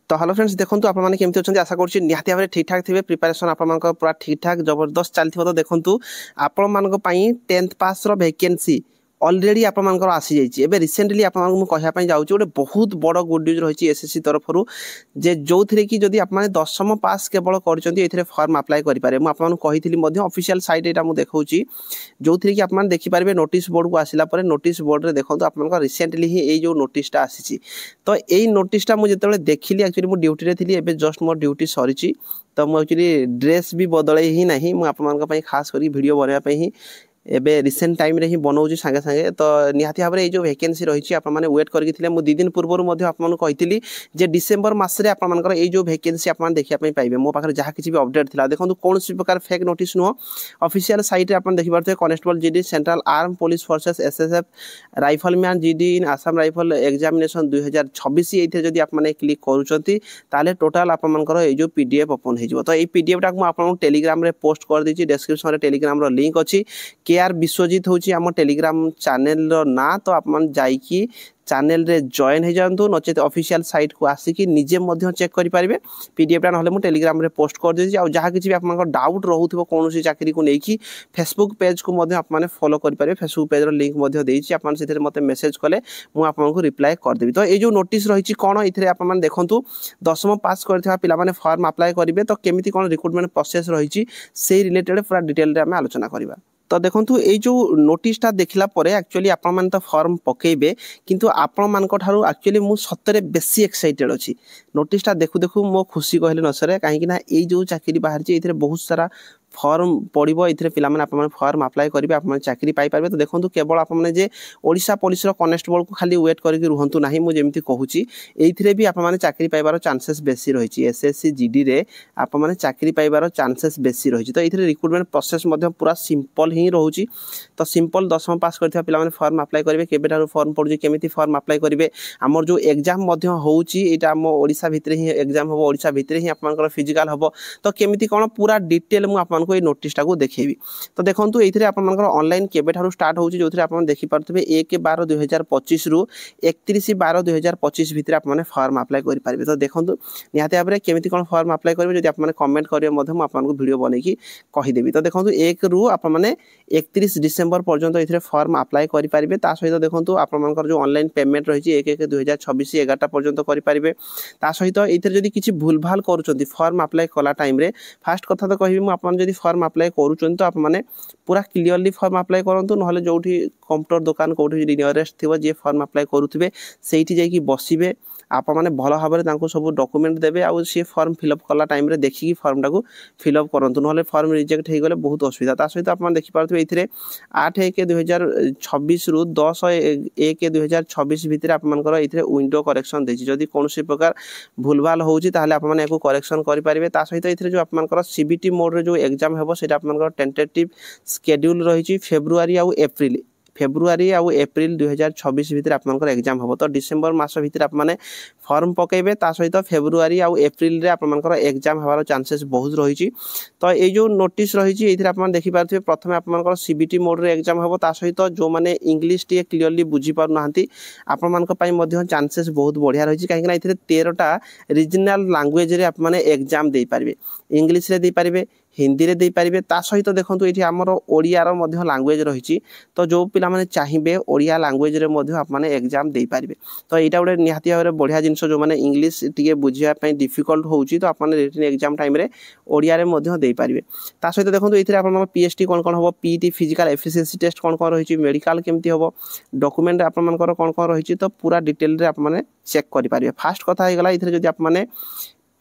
तो hello friends देखंतु आपण माने केमति अछंती आशा करछि निहाती भाबरे ठीक ठाक थिबे प्रिपरेशन आपण मानक पूरा ठीक ठाक जबरदस्त चलथिबो। तो देखंतु आपण मानक पई 10th पास रो वैकेंसी ऑलरेडी आपण मानकर आसी जाइछि। एबे रिसेंटली आपण मानक मु कहया पई जाउछि ओटे बहुत बड़ गुड न्यूज रहिछि एसएससी तरफरु जे जोथिरे कि जदि आपण माने 10th पास केवल करचंती एथिरे फॉर्म अप्लाई करि पारे। मु आपण मानक कहिथिली मध्ये ऑफिशियल साइट एटा मु देखौछि जोथिरे कि आपण माने देखि पारबे नोटिस बोर्ड को आसिला परे नोटिस बोर्ड रे देखंतु आपण मानक रिसेंटली ही ए जो नोटिसटा आसीछि। तो एई नोटिसटा मु जेतेबेले देखिली एक्चुअली मु ड्यूटी रे थिली एबे जस्ट मोर ड्यूटी सरिछि। तो मु एक्चुअली ड्रेस भी बदलै ही नाही मु आपण मानक पई खास करी वीडियो बनया पई ही एबे रिसेंट टाइम रे ही बनाउछि संगे संगे। तो निहाती भाबरे ए जो वैकेंसी रहिछि आपण माने वेट करके थिले मु 2 दिन पूर्व मध्ये आपण माने कहितली जे डिसेंबर मास रे आपण मानकर ए जो वैकेंसी आपण माने देखिया पई पाइबे। मो पाखरे जहा किछि भी अपडेट थिला देखंतु कोनसी प्रकार फेक नोटिस नो ऑफिशियल साइट रे आपण देखि पारते constable GD central arm police forces SSF rifleman GD in Assam rifle examination 2026 एथे जदि आपण माने क्लिक करूचंती ताले टोटल आपण मानकर ए जो पीडीएफ ओपन हे जिवो। तो ए पीडीएफ टा मु आपण टेलीग्राम रे पोस्ट कर दिछि डिस्क्रिप्शन रे टेलीग्राम रो लिंक अछि। केआर विश्वजीत होची आम टेलीग्राम चैनल रो ना। तो आपन जाईकी चैनल रे जॉइन हे जानतु नचेत ऑफिशियल साइट को आसिकी निजे मध्य चेक करि पारिबे। पीडीएफ टा नहले मु टेलीग्राम रे पोस्ट कर देछि। आ जहा किछि भी आपन डाउट रहउथिबो कोनोसी चाकरी को नेकी फेसबुक पेज को मध्य आप माने फॉलो करि पारिबे। फेसबुक पेज रो लिंक मध्य देछि आपन सेथे मते मेसेज कले मु आपन को रिप्लाई कर देबी। तो ए जो नोटिस रहिछि कोन इथरे आपन माने देखंतु 10th पास करथिबा पिला माने फॉर्म अप्लाई करिवे। तो केमिति कोन रिक्रूटमेंट प्रोसेस रहिछि से रिलेटेड पूरा डिटेल रे हम आलोचना करिबा। तो देखंतु ए जो नोटिसटा देखला परे एक्चुअली आपण मान तो फॉर्म पकेइबे किंतु आपण मान को थारु एक्चुअली मु सत्तरे बेसी एक्साइटेड अछि। नोटिसटा देखु देखु मो खुशी कहले न सरे काहे कि ना ए जो चाकरी बाहर जे इथरे बहुत सारा फॉर्म पड़िबो इथरे पिला माने आपण फॉर्म अप्लाई करिवे आपण चाकरी पाई पारबे। तो देखंतु केवल आपण माने जे ओडिसा पुलिस रो कांस्टेबल को खाली वेट करके रुहंतु नाही मु जेमति कहूची एइथरे भी आपण माने चाकरी पाइबारो चांसेस बेसी रहिछि। एसएससी जीडी रे आपण माने चाकरी पाइबारो चांसेस बेसी रहिछि। तो एइथरे रिक्रूटमेंट प्रोसेस मध्ये पूरा सिंपल ही रहउछि। तो सिंपल 10th पास करथिबा पिला माने फॉर्म अप्लाई करिवे केबेटारो फॉर्म पडुछि केमिति फॉर्म अप्लाई करिवे हमर जो एग्जाम मध्ये होउछि एटा हम ओडिसा भितरे ही एग्जाम होबो ओडिसा भितरे ही आपनकर फिजिकल होबो। तो केमिति कोन पूरा डिटेल मु आपन को ए नोटिस टा को देखेबी। तो देखंतु एइथरे आपन मानकर ऑनलाइन केबेठारु स्टार्ट होउछि जोथरे आपन देखि पारथबे 1/12/2025 रु 31/12/2025 भितरे आप माने फॉर्म अप्लाई करि पारबे। तो देखंतु निहाते भाबरे केमिति कोन फॉर्म अप्लाई करबे जदि आप माने कमेंट करिवे मध्ये मु आपन को वीडियो बनै कि कहि देबी। तो देखंतु 1 रु आप माने 31 डिसेंबर पर्यंत एथिरे फॉर्म अप्लाई करि पारिबे। ता सहित देखंतु आप मानकर जो ऑनलाइन पेमेंट रहिछि 1/1/2026 11टा पर्यंत करि पारिबे। ता सहित एथिरे जदि किछि भूल भाल करूचंती फॉर्म अप्लाई कला टाइम रे फास्ट कथा तो कहिबी मु आपन जदि फॉर्म अप्लाई करूचंती तो आप माने पूरा क्लियरली फॉर्म अप्लाई करंतु नहले जोठी कंप्यूटर दुकान कोठी नियरेस्ट थिबो जे फॉर्म अप्लाई करूथिबे सेठी जाई कि बसिबे आप माने भलो भाबरे तांको सब डॉक्यूमेंट देबे आ से फॉर्म फिलअप कला टाइम रे देखि कि फॉर्म टाको फिलअप करंतु नहले फॉर्म रिजेक्ट हे गले बहुत असुविधा। ता सहित आप माने देखि पारथबे एथिरे 8/1/2026 रु 10/1/2026 भितरे आप मानकर एथिरे विंडो करेक्शन देछि। जदि कोनोसी प्रकार भूलभाल होउछि ताले आप माने एको करेक्शन करि पारिबे। ता सहित एथिरे जो आप मानकर सीबीटी मोड रे जो एग्जाम हेबो सेटा आप मानकर टेंटेटिव शेड्यूल रहिछि फेब्रुवारी आ एप्रिल 2026 भितर आपनकर एग्जाम हबो। तो डिसेंबर मास भितर आप माने फॉर्म पकेबे ता सहित फेब्रुवारी आ एप्रिल रे आपनकर एग्जाम हबार चांसेस बहुत रहिछि। तो ए जो नोटिस रहिछि एथिरे आप माने देखि पारथिबे प्रथमे आपनकर सीबीटी मोड रे एग्जाम हबो ता सहित जो माने इंग्लिश टी क्लियरली बुझी पार नाहंती आपनकर पई मध्ये चांसेस बहुत बढ़िया रहिछि। काहे कि ना एथिरे 13टा रीजनल लैंग्वेज रे आप माने एग्जाम देई पारिबे। इंग्लिश रे देई पारिबे हिंदी रे देई पारिबे ता सहित देखंतु एठी हमर ओडिया रो मध्ये लैंग्वेज रहिछि। तो जो पिला माने चाहिबे ओडिया लैंग्वेज रे मध्ये आप माने एग्जाम देई पारिबे। तो एटा उडे निहाती भाबरे बढ़िया जिंस जो माने इंग्लिश टिके बुझिया पई डिफिकल्ट होउछि तो आप माने रिटन एग्जाम टाइम रे ओडिया रे मध्ये देई पारिबे। ता सहित देखंतु एथिरे आप माने पीएचटी कोन कोन होबो पीटी फिजिकल एफिशिएंसी टेस्ट कोन कोन रहिछि मेडिकल केमति होबो डॉक्यूमेंट आप मानकर कोन कोन रहिछि तो पूरा डिटेल रे आप माने चेक करि पारिबे। फास्ट कथा हे गला एथिरे जदि आप माने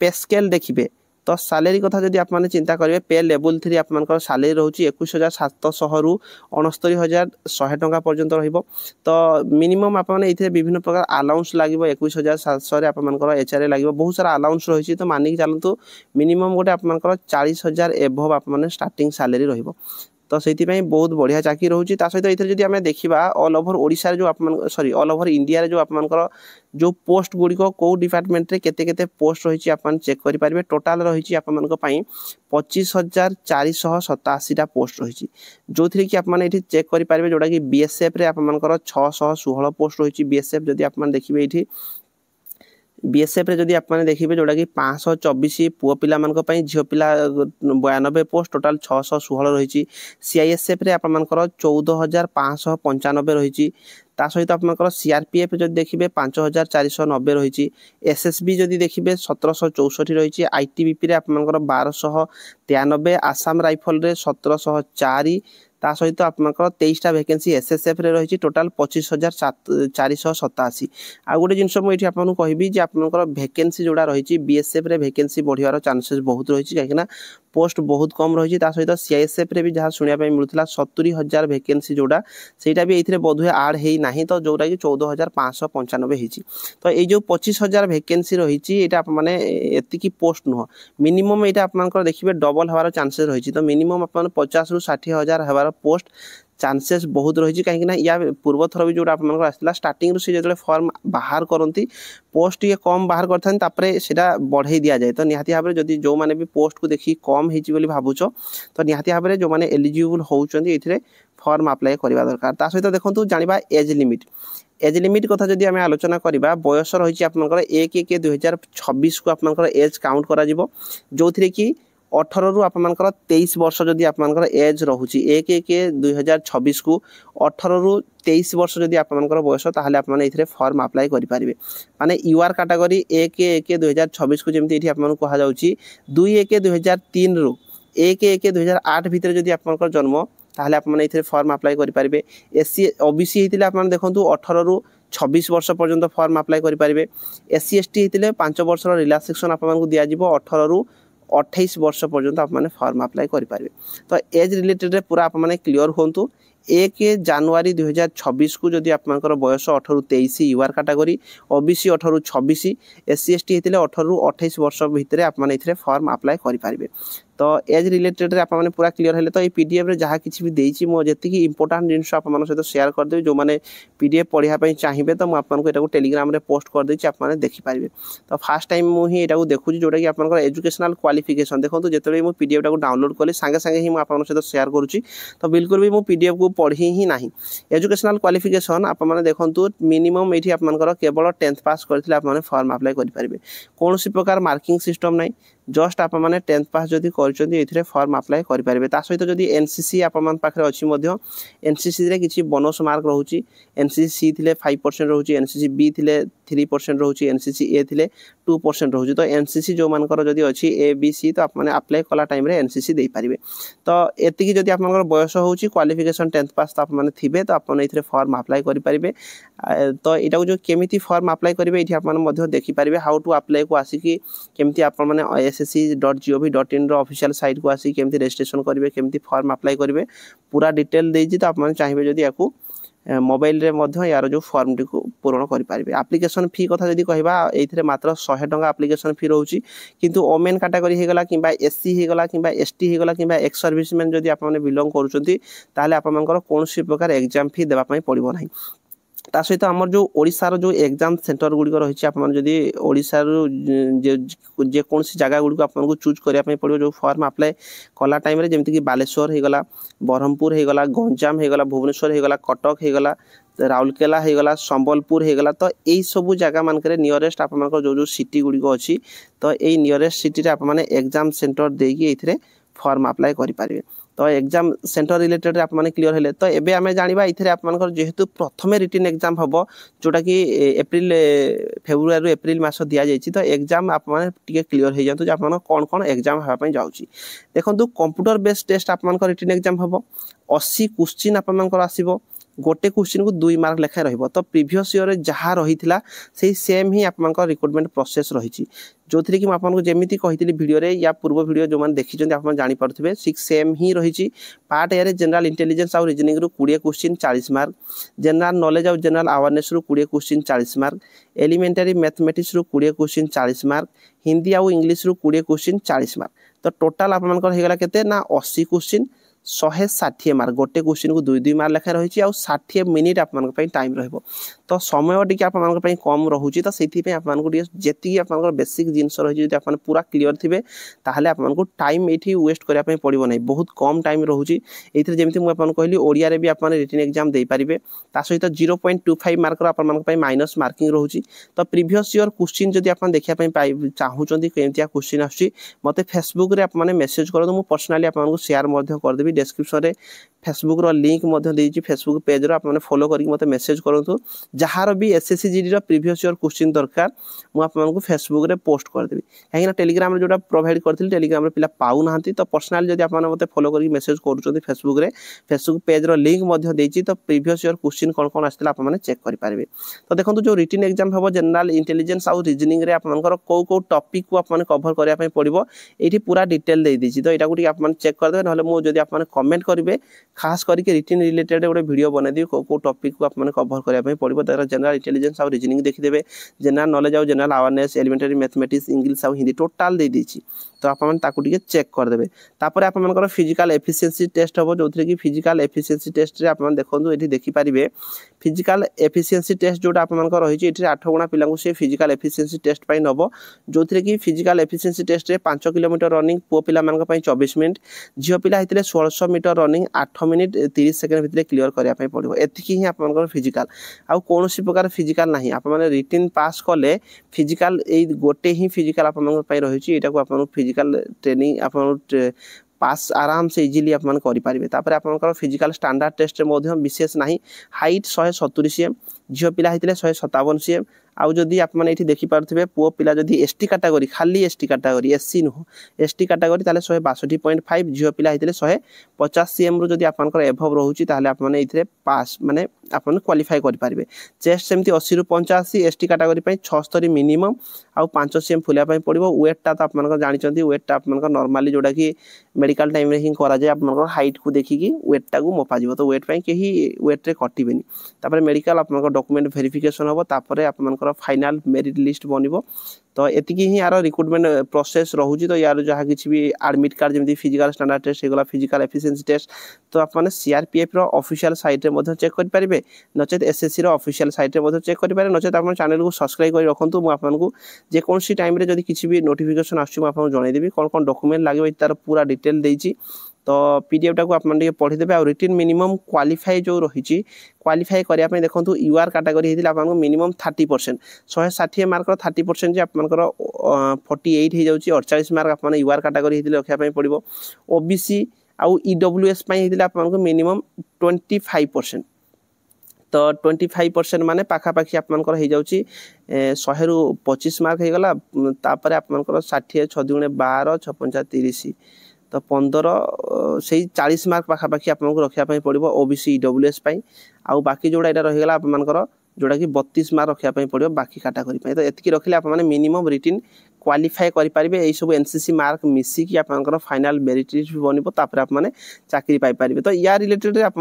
पे स्केल देखिबे तो सैलरी कथा जदि आप माने चिंता करिवे पे लेवल 3 आप मानकर सैलरी रहउछि 21700 रु 69100 टका पर्यंत रहिबो। तो मिनिमम आप माने इथे विभिन्न प्रकार अलाउंस लागिबो 21700 रे आप मानकर एचआरए लागिबो बहुत सारा अलाउंस रहिछि। तो मानि कि चलंतु मिनिमम गोटे आप मानकर 40000 एबव आप माने स्टार्टिंग सैलरी रहिबो। तो सेति पई बहुत बढ़िया चाकरी रहउछि। ता सहित इथे जदि हमें देखिबा ऑल ओवर ओडिसा रे जो आप मान सॉरी ऑल ओवर इंडिया रे जो आप मानकर जो पोस्ट गुडी को डिपार्टमेंट रे केते केते पोस्ट रहिछि आपन चेक करि पारिबे। टोटल रहिछि आप मानक पई 25487 टा पोस्ट रहिछि जोथि कि आप माने एठी चेक करि पारिबे जोडा कि बीएसएफ रे आप मानकर 616 पोस्ट रहिछि। बीएसएफ जदि आप मान देखिबे एठी बीएसएफ रे जदि आपने देखिए जोटा कि 524 पुओ पिला मानक पई झियो पिला 92 पोस्ट टोटाल 616 रही। सीआईएसएफ रे आपनकर 14595 रही। ता सहित आपनकर सीआरपीएफ जदि देखिए 5490 रही। एसएसबी जदि देखिए 1764 रही। आईटीबीपी रे आपनकर 1293। आसाम राइफल रे 1704। ता सहित आपनकर 23टा वैकेंसी एसएसएफ रे रही। टोटाल 25487। आ गोटे जिनस मुझे आपको कहबी जे आपनकर वैकेंसी जोड़ा रही बीएसएफ रे वैकेंसी बढ़ियार चांसेस बहुत रही कहीं पोस्ट बहुत कम रही। सहित सीआईएसएफ रे भी जहाँ शुणा मिलूला 70,000 वैकेंसी जोड़ा सेटा भी ये बोधे आड है ना तो जोटा कि 14,595 होती। तो ये जो 25,000 वैकेंसी रही मैंने एतिकी पोस्ट नुह मिनिमम यहाँ आप देखिए डबल हमार चांसेस रही। तो मिनिमम आप 50 ରୁ 60,000 हमार पोस्ट चांसेस बहुत रही कहीं या पूर्व थर भी जो आसला स्टार्टिंग से जो फॉर्म बाहर करती पोस्ट ये कम बाहर करते बढ़े दि जाए। तो निहाती भाव में जदि जो मैंने भी पोस्ट को देखिए कम हो भावुच तो निहाती भाव में जो मैंने एलिजिबल होती फॉर्म अप्लाई करवा दरकार। ता सहित देखो जाना एज लिमिट कथा जदि आम आलोचना करवा बयस रही आप 1/1/2026 को आप एज काउंट करा जो थी कि 18 ରୁ आपनकर 23 वर्ष जदि आपनकर एज रहुची 1/1/2026 को 18 ରୁ 23 वर्ष जदि आपनकर बयस ताहले आपन एथिरे फॉर्म अप्लाई करि पारिबे। माने यूआर कैटेगरी 1/1/2026 को जेमति एठी आपन कहा जाउची 2/1/2003 ରୁ 1/1/2008 भितर जदि आपनकर जन्म ताहले आपन एथिरे फॉर्म अप्लाई करि पारिबे। एससी ओबीसी हेतिले आपन देखंतु 18 ରୁ 26 वर्ष पर्यंत फॉर्म अप्लाई करि पारिबे। एससी एसटी हेतिले 5 वर्ष रिलैक्सेशन आपन को दिया जिवो 18 ରୁ 28 वर्ष पर्यंत आप फॉर्म अप्लाई करें। तो एज रिलेटेड पूरा आप क्लियर होंतु 1 जनवरी 2026 को जदि आपनकर बयस 18 ରୁ 23 यूआर कैटेगरी ओबीसी 18 ରୁ 26 एससी एसटी हेतिले 18 ରୁ 28 वर्ष भितर आप फॉर्म अप्लाई करें। तो एज रिलेटेड आप पूरा क्लियर है। तो ये पीडीएफ रे जहाँ किसी भी देती मुझे इंपोर्टाट जिनस आप सहित शेयर करदेवी जो मैंने पीडीएफ पढ़ाई चाहिए तो मुझे टेलीग्राम रे पोस्ट करदे आप देखिपारे। तो फास्ट टाइम मुझे यहाँ देखुची जोटा कि आप एजुकेशनल क्वालिफिकेशन देखो जो मुझे पीडीएफ टाक डाउनलोड कली सांगे सांगे ही मुझे सहित शेयर करुँची। तो बिल्कुल भी मुझे पीडीएफ को पढ़ी ही ना। एजुकेशनल क्वालिफिकेशन आप देखो मिनिमम ये आप केवल 10th पास करते आप फॉर्म अप्लाई करेंगे। कौन प्रकार मार्किंग सिस्टम ना जस्ट आप 10th पास जदि कर फॉर्म अप्लाई करेंगे। सहित जदि एनसीसी आप पाखे अच्छी एनसीसी रे किसी बोनस मार्क रोचे एनसीसी थे 5% रोचे एनसीसी बी थे 3% रोचे एनसीसी ए थे 2% रोचे। तो एनसीसी जो मानकर जदि अच्छी ए बी सी तो आप अप्लाई कला टाइम रे एनसीसी दे पारे। तो एतिकी जदि आप बयस हो क्वालिफिकेशन 10th पास तो आप थे तो आप फॉर्म अप्लाई करेंगे। तो यहाँ जो केमी फॉर्म अप्लाई करेंगे ये आप देखिपारे हाउ टू अप्लाई को आसिकी केमती आप ssc.gov.in ऑफिशियल साइट को आसिक केमती रजिस्ट्रेशन करेंगे केमती फॉर्म अप्लाई करेंगे पूरा डिटेल देजी। तो आप चाहिए जदि या मोबाइल रे मध्य यार जो फॉर्म टी को पूरण करेंगे। एप्लिकेशन फी कथा जदि कहबा एथिरे मात्र 100 टंका एप्लिकेशन फी रोची किंतु ओमेन कैटेगरी हेगला किंबा एससी हेगला किंबा एसटी हेगला किंबा एक्स सर्विसमैन जदि आप बिलोंग करूछंती ताले आप मनकर कोनोसी प्रकार एग्जाम फी देबा पई पड़िबो नाही। ता सहित आमर जो ओडिशार जो एग्जाम सेंटर गुड़िक रही है ओडिशार जेकोसी जगह गुड़िक आपको चूज करने पड़ो जो फॉर्म अप्लाई कला टाइम रे जमीक बालेश्वर होगला ब्रह्मपुर होगला गंजाम होगला भुवनेश्वर होगला कटक होगला राउरकेला होगला संबलपुर होगला। तो यही सब जगह मानक नियरेस्ट आप जो सिटी गुड़िक अच्छी तो यही नियरेस्ट सिटी आप एग्जाम सेंटर देकी फॉर्म अप्लाई करेंगे। तो एग्जाम सेंटर रिलेटेड आप क्लियर है। तो एबे आमे जानिबा इथरे आप मानकर जेहेतु प्रथमे रिटन एग्जाम हम जोटा कि एप्रिल फेब्रुआरी एप्रिल मास दिया जाइए। तो एग्जाम आप क्लियर हो जातु आप कौन कौन एग्जाम हाँपाई जाऊँगी देखो कंप्यूटर बेस्ड टेस्ट आप रिटन एग्जाम हम 80 क्वेश्चन आप आसो गोटे क्वेश्चन को 2 मार्क लेखाएं रही। तो प्रीवियस ईयर जहाँ रही से सेम ही आप रिक्रुटमेंट प्रोसेस रही जो थी कि आपको जमी कही वीडियो रे या पूर्व वीडियो जो मैंने देखी आप जापे सेम ही रही। पार्ट ए जनरल इंटेलिजेंस आउ रीजनिंग रु 20 क्वेश्चन 40 मार्क जनरल नॉलेज आउ जनरल अवेयरनेस रु 20 क्वेश्चन 40 मार्क एलिमेंटरी मैथमेटिक्स रु 20 क्वेश्चन 40 मार्क हिंदी आउ इंग्लिश रु 20 क्वेश्चन 40 मार्क। तो टोटाल आप होगा केते ना 80 क्वेश्चन 160 मार्क गोटे क्वेश्चन को 2 मार्क लेखा रही है 60 मिनिट आप टाइम रहिबो तो समय टी आप कम रोचे तो से जी आप बेसिक जिनस रही पूरा क्लीयर थे ताहले आपको टाइम ये वेस्ट करने पड़ो ना बहुत कम टाइम रोचे ये जमी मुझे कहली ओडिया भी आप रिटन एग्जाम दे पारे ता सहित 0.25 मार्क आप माइनस मार्किंग रोचे तो प्रीवियस ईयर क्वेश्चन जब आप देखापी चाहूँगी कमिया क्वेश्चन आसुच्ची मत फेसबुक रे आप मेसेज कर दो पर्सनाली आपको शेयर करदेवी डिस्क्रिप्शन रे फेसबुक रो लिंक देती फेसबुक पेज रो आप फॉलो करके मत मेसेज करूँ जार भी एसएससी जीडी रो प्रीवियस ईयर क्वेश्चन दरकार मुझे फेसबुक रे पोस्ट करदेवी कहीं टेलीग्राम जो प्रोवाइड करी टेलीग्राम पिला पाऊना तो पर्सनाली जब आप मत फॉलो करके मेसेज कर फेसबुक रे फेसबुक पेज रो लिंक देती तो प्रीवियस ईयर क्वेश्चन कौन कौन आसला आप चेक करेंगे तो देखो जो रिटन एग्जाम हम जनरल इंटेलिजेंस आउ रीजनिंग रे आपनकर कौ टॉपिक को आप कवर करने पड़ो ये पूरा डिटेल दे दीजिए तो यहाँ आप चेक करदे ना मुझे आप कमेंट करेंगे खास करके रिटन रिलेटेड गोटे वीडियो बनैदेवी कौ टॉपिक को आप कवर करने पड़ो तर जनरल इंटेलिजेंस आउ रीजनिंग देखिदेवे जनरल नॉलेज आउ general awareness elementary mathematics English आउ हिंदी टोटाल दे दीजिए तो आप चेक करदे तापर आप फिजिकल एफिशिएंसी टेस्ट हम जो कि फिजिकल एफिशिएंसी टेस्ट रे आप देखो ये देखिपारे फिजिकल एफिशिएंसी टेस्ट जोटा आप रही 8 गुणा पिला से फिजिकल एफिशिएंसी टेस्ट नब जो कि फिजिकल एफिशिएंसी टेस्ट रे 5 किलोमीटर रनिंग पुओ पिला 24 मिनट झील पिला होते 1600 मीटर रनिंग 8 मिनिट 30 सेकेंड भितर क्लीयर करने पड़ो एतिकी ही आप फिजिकल आउ कौन प्रकार फिजिकल ना आप रिटन पास कले फिजिकल ये गोटे ही फिजिकल आप रही आप फिजिकल ट्रेनिंग आप पास आराम से इजिली आप करेंगे तापर आप फिजिकल स्टैंडर्ड टेस्ट विशेष ना हाइट 170 cm झील पिला होते 157 cm आउ जदि आप देखिपे पुओ पिला जदि एसटी कैटेगरी खाली एसटी कैटेगरी एससी नुह एसटी कैटेगरी 162.5 झील पिला होते 150 cm रु जदि आप एभव रोचे आप पास माने आप क्वालिफाई करेंगे चेस्ट सेमती 80 रु 85 एसटी कैटेगरी 76 मिनिमम आउ 5 cm फुलापी पड़ो वेटा तो आप जानते वेटा आप नॉर्मली जोटा कि मेडिकल टाइम रे ही करा जाए आप हाइट को देखिकी वेटा को मपा तो वेट कहीं वेट रे कटबे तापर मेडिकल आप डॉक्यूमेंट वेरिफिकेशन हम तापर आप फाइनल मेरिट लिस्ट बनब तो एतिकी ही यार रिक्रुटमेंट प्रोसेस रोचे तो यार जहाँ किसी भी एडमिट कार्ड जमी फिजिकल स्टैंडर्ड टेस्ट होगा फिजिकल एफिशिएंसी टेस्ट तो आपने सीआरपीएफ रो ऑफिशियल साइट रे चेक करेंगे नचेत एसएससी रो ऑफिशियल साइट रे चेक करेंगे नचेत आप चैनल को सब्सक्राइब कर रखुँ मुझे जेकोसी टाइम रे जदि किसी भी नोटिफिकेशन आसुँ जनईदेवी कौन कौन डॉक्यूमेंट लगे तार पूरा डिटेल देती तो पीडीएफ टाक आप पढ़ीदेवे आ रिटन मिनिमम क्वालिफाई जो रही क्वालिफाई करने देखो यूआर कैटेगरी होता है मिनिमम 30% 160 मार्क 30% आप 48 हो जाऊँगी 48 मार्क आप यूआर कैटेगरी रखापी पड़ो ओबीसी आउ ईडब्ल्यूएस आपको मिनिमम 25% तो 25% माने पाखापाखि आपंकर हो जाऊँगी 100 रु 25 मार्क हो गला तापर आपंकर 60 6 दुणे 12 6 5 30 तो 15 से 40 मार्क पाखापाखि आपको रखापी पड़ो ओबीसी ईडब्ल्यूएस आउ बाकी जोड़ा यहाँ रहीगला आपंकर जोटा कि 32 मार्क रखापी पड़ो बाकी कैटेगरी तो ये रखिले आप मिनिमम रिटन क्वालिफाई करेंगे यही सब एनसीसी मार्क मिसिकी आपंकर फाइनल मेरिट लिस्ट बनब तापर आप चाकरी पाइपर तो या रिलेटेड आप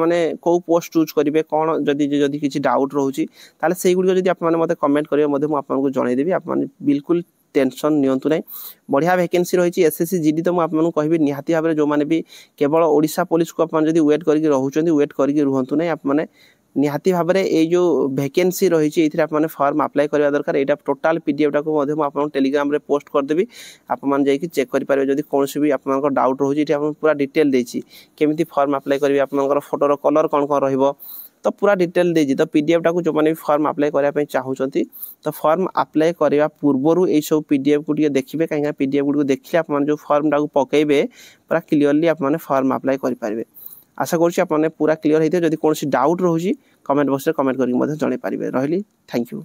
कौ पोस्ट चूज करेंगे कौन जदि किसी डाउट रोचे ताले से गुड़िक आप मत कमेंट करेंगे आपको जनईदेवी आप बिल्कुल टेंशन नियंतु नहीं बढ़िया वैकेंसी रही एसएससी जीडी तो मुझे कहबी निहाती भाव जो मैंने भी केवल ओडिशा पुलिस को आप वेट करके रोचते वेट करके रुहतु नहीं आप निहाती भाव में ये जो वैकेंसी रही है आप फॉर्म अप्लाई करवा दरकार यहाँ टोटाल पीडीएफ टाक आप टेलीग्राम रे पोस्ट करदेवी आप चेक करेंगे जब कौन भी आप डाउट रोचे पूरा डिटेल देती केमी फॉर्म अप्लाई करेंगे आप फोटोर कलर कौन कौन रही तो पूरा डिटेल देती तो पीडीएफ टाक जो मैंने फॉर्म अप्लाई करने चाहूँगी तो फॉर्म अप्लाई करने पूर्वर ये सब पीडीएफ को देखिए कहीं पीडीएफ गुड़ देखिए आप जो फॉर्म टाक पकेबे पूरा क्लीयरली आप फॉर्म अप्लाई करेंगे आशा करूँ पूरा क्लीयर होते जब कौन डाउट रोचे कमेंट बॉक्स में कमेंट करके जन पारे रही थैंक यू।